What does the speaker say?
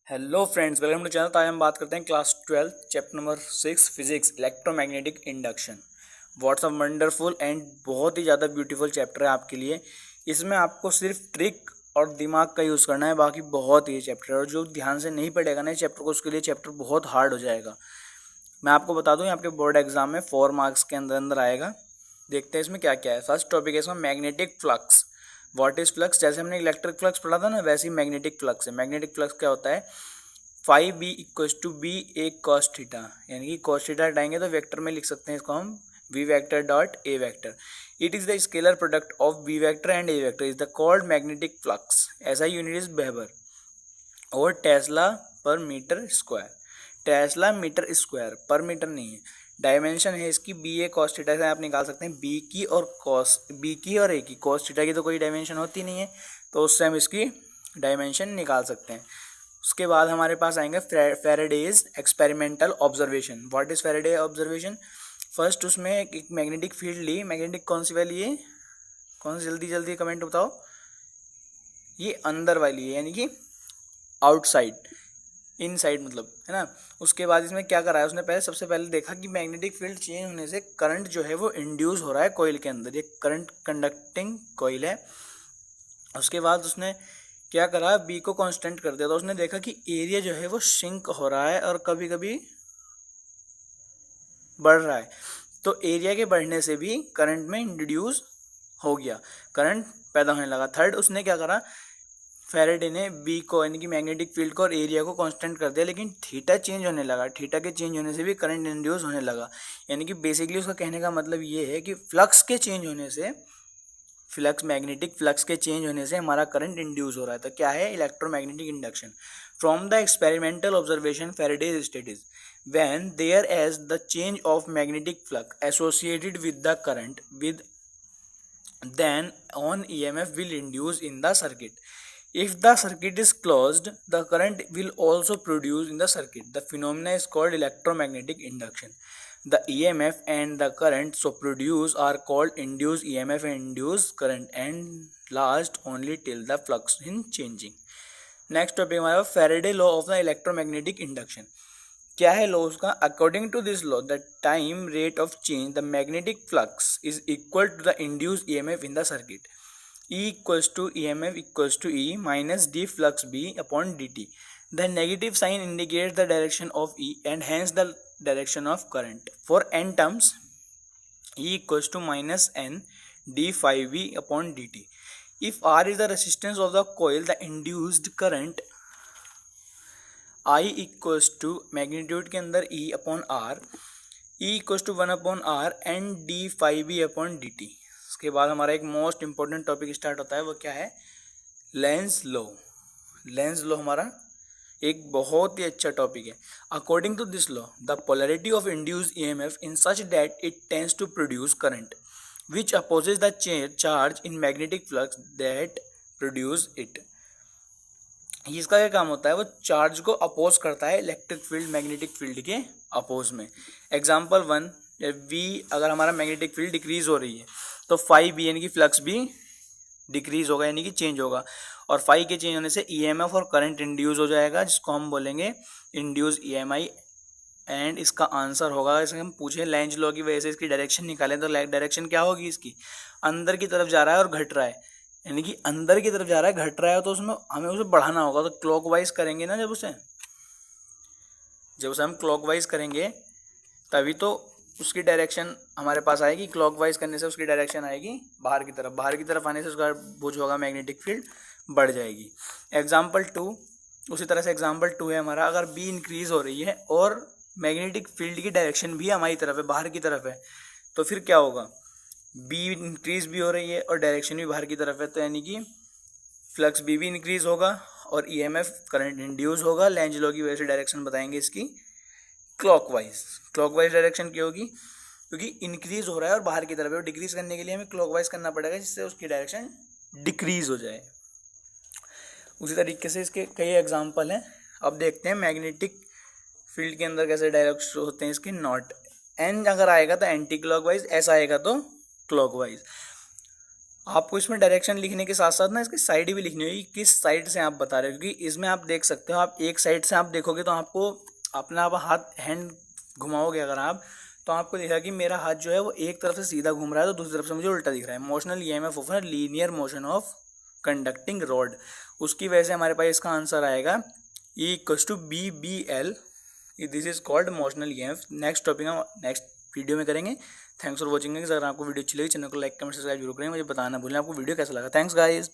Hello friends, welcome to channel. आज हम बात करते हैं class 12 chapter number 6 physics electromagnetic induction. What's a wonderful and बहुत ही ज़्यादा ब्यूटीफुल चैप्टर है आपके लिए। इसमें आपको सिर्फ ट्रिक और दिमाग का यूज़ करना है, बाकी बहुत ही चैप्टर है। और जो ध्यान से नहीं पढ़ेगा ना इस चैप्टर को, उसके लिए चैप्टर बहुत हार्ड हो जाएगा। मैं आपको बता दूँ, आपके बोर्ड एग्जाम में 4 मार्क्स के अंदर अंदर आएगा। देखते हैं इसमें क्या क्या है। फर्स्ट टॉपिक है इसमें magnetic flux. What is flux? जैसे हमने इलेक्ट्रिक फ्लक्स पढ़ा था ना, वैसे ही मैग्नेटिक फ्लक्स है। मैग्नेटिक फ्लक्स क्या होता है? Phi B equals to B A cos theta, यानी कि कॉस थीटा हटाएंगे तो वेक्टर में लिख सकते हैं इसको हम V vector dot A vector. It is the scalar product of B vector and A vector is the called magnetic flux. ऐसा यूनिट इज वेबर और tesla per metre square. Tesla metre square, per metre नहीं है। Dimension है इसकी B A cos theta से आप निकाल सकते हैं बी की और कॉस, बी की और ए की। कॉस थीटा की तो कोई डायमेंशन होती नहीं है, तो उससे हम इसकी डायमेंशन निकाल सकते हैं। उसके बाद हमारे पास आएंगे Faraday's experimental observation. What is Faraday observation? First उसमें एक मैग्नेटिक फील्ड ली। मैग्नेटिक कौन सी वाली है? कौन सी? जल्दी जल्दी कमेंट बताओ। ये अंदर वाली है, यानी कि आउटसाइड, इनसाइड मतलब, है ना। उसके बाद इसमें क्या करा है उसने? सबसे पहले देखा कि मैग्नेटिक फील्ड चेंज होने से करंट जो है वो इंड्यूस हो रहा है कॉइल के अंदर। ये करंट कंडक्टिंग कॉइल है। उसके बाद उसने क्या करा, बी को कांस्टेंट कर दिया, तो उसने देखा कि एरिया जो है वो श्रिंक हो रहा है और कभी कभी बढ़ रहा है। तो एरिया के बढ़ने से भी करंट में इंट्रोड्यूस हो गया, करंट पैदा होने लगा। थर्ड, उसने क्या करा, फैराडे ने बी को यानी कि मैग्नेटिक फील्ड को और एरिया को कांस्टेंट कर दिया, लेकिन थीटा चेंज होने लगा। थीटा के चेंज होने से भी करंट इंड्यूस होने लगा। यानी कि बेसिकली उसका कहने का मतलब ये है कि फ्लक्स के चेंज होने से, फ्लक्स, मैग्नेटिक फ्लक्स के चेंज होने से हमारा करंट इंड्यूस हो रहा है। तो क्या है? Electromagnetic induction. From the experimental observation Faraday's studies when there as the change of magnetic flux associated with the current with then on EMF will induce in the circuit. If the circuit is closed, the current will also produce in the circuit. The phenomena is called electromagnetic induction. The EMF and the current so produce are called induced EMF and induced current and last only till the flux in changing. Next topic हमारा Faraday law of the electromagnetic induction. क्या है law उसका? According to this law the time rate of change the magnetic flux is equal to the induced EMF in the circuit. E equals to E M F equals to E minus D flux B upon D T. The negative sign indicate the direction of E and hence the direction of current. For N terms E equals to minus N D phi V upon D T. If are is the resistance of the coil the induced current I equals to magnitude के अंदर E upon R, E equals to 1 upon R and D phi B upon D T. उसके बाद हमारा एक most important topic start होता है, वो क्या है? Lenz law. लेंस लॉ हमारा एक बहुत ही अच्छा टॉपिक है। According to this law the polarity of induced EMF in such that it tends to produce current which opposes the charge in magnetic flux that produce it. इसका क्या काम होता है? वो चार्ज को अपोज करता है इलेक्ट्रिक फील्ड मैग्नेटिक फील्ड के अपोज में। एग्जाम्पल 1, वी अगर हमारा मैग्नेटिक फील्ड डिक्रीज हो रही है तो फाइव बी यानी कि फ्लक्स भी डिक्रीज होगा, यानी कि चेंज होगा। और फाइव के चेंज होने से ईएमएफ और करंट इंड्यूस हो जाएगा, जिसको हम बोलेंगे इंड्यूस ईएमआई। एंड इसका आंसर होगा, इसे हम पूछें लेंज लॉ की वजह से इसकी डायरेक्शन निकालें तो डायरेक्शन क्या होगी इसकी? अंदर की तरफ जा रहा है और घट रहा है, यानी कि अंदर की तरफ जा रहा है, घट रहा है, तो उसमें हमें उसे बढ़ाना होगा। तो क्लॉकवाइज करेंगे ना, जब उसे हम क्लॉकवाइज करेंगे तभी तो उसकी डायरेक्शन हमारे पास आएगी। क्लॉकवाइज करने से उसकी डायरेक्शन आएगी बाहर की तरफ, बाहर की तरफ आने से उसका वो जो होगा मैग्नेटिक फील्ड बढ़ जाएगी। एग्जाम्पल 2, उसी तरह से एग्जाम्पल 2 है हमारा, अगर बी इंक्रीज हो रही है और मैग्नेटिक फील्ड की डायरेक्शन भी हमारी तरफ है, बाहर की तरफ है, तो फिर क्या होगा? बी इंक्रीज भी हो रही है और डायरेक्शन भी बाहर की तरफ है, तो यानी कि फ्लक्स बी भी इंक्रीज होगा और ईएमएफ करंट इंड्यूस होगा। लेंज लॉ की वजह से डायरेक्शन बताएंगे इसकी क्लॉकवाइज। क्लॉकवाइज डायरेक्शन क्यों होगी? क्योंकि इंक्रीज हो रहा है और बाहर की तरफ है, और डिक्रीज करने के लिए हमें क्लॉकवाइज करना पड़ेगा, जिससे उसकी डायरेक्शन डिक्रीज हो जाए। उसी तरीके से इसके कई एग्जाम्पल हैं। अब देखते हैं मैग्नेटिक फील्ड के अंदर कैसे डायरेक्शन होते हैं इसके। नॉट एन अगर आएगा तो एंटी क्लॉकवाइज, एस आएगा तो क्लॉकवाइज। आपको इसमें डायरेक्शन लिखने के साथ साथ ना इसकी साइड भी लिखनी होगी, किस साइड से आप बता रहे हो, क्योंकि इसमें आप देख सकते हो, आप एक साइड से आप देखोगे तो आपको अपना आप हाथ हैंड घुमाओगे अगर आप, तो आपको दिखेगा कि मेरा हाथ जो है वो एक तरफ से सीधा घूम रहा है तो दूसरी तरफ से मुझे उल्टा दिख रहा है। Motional EMF of linear motion of conducting rod, उसकी वजह से हमारे पास इसका आंसर आएगा E equals to BBL। This is called motional EMF. Next topic हम नेक्स्ट वीडियो में करेंगे। Thanks for watching. अगर आपको वीडियो अच्छी लगी चैनल को लाइक कमेंट सब्सक्राइब जरूर करें, मुझे बताना भूलें आपको वीडियो कैसा लगा। Thanks guys.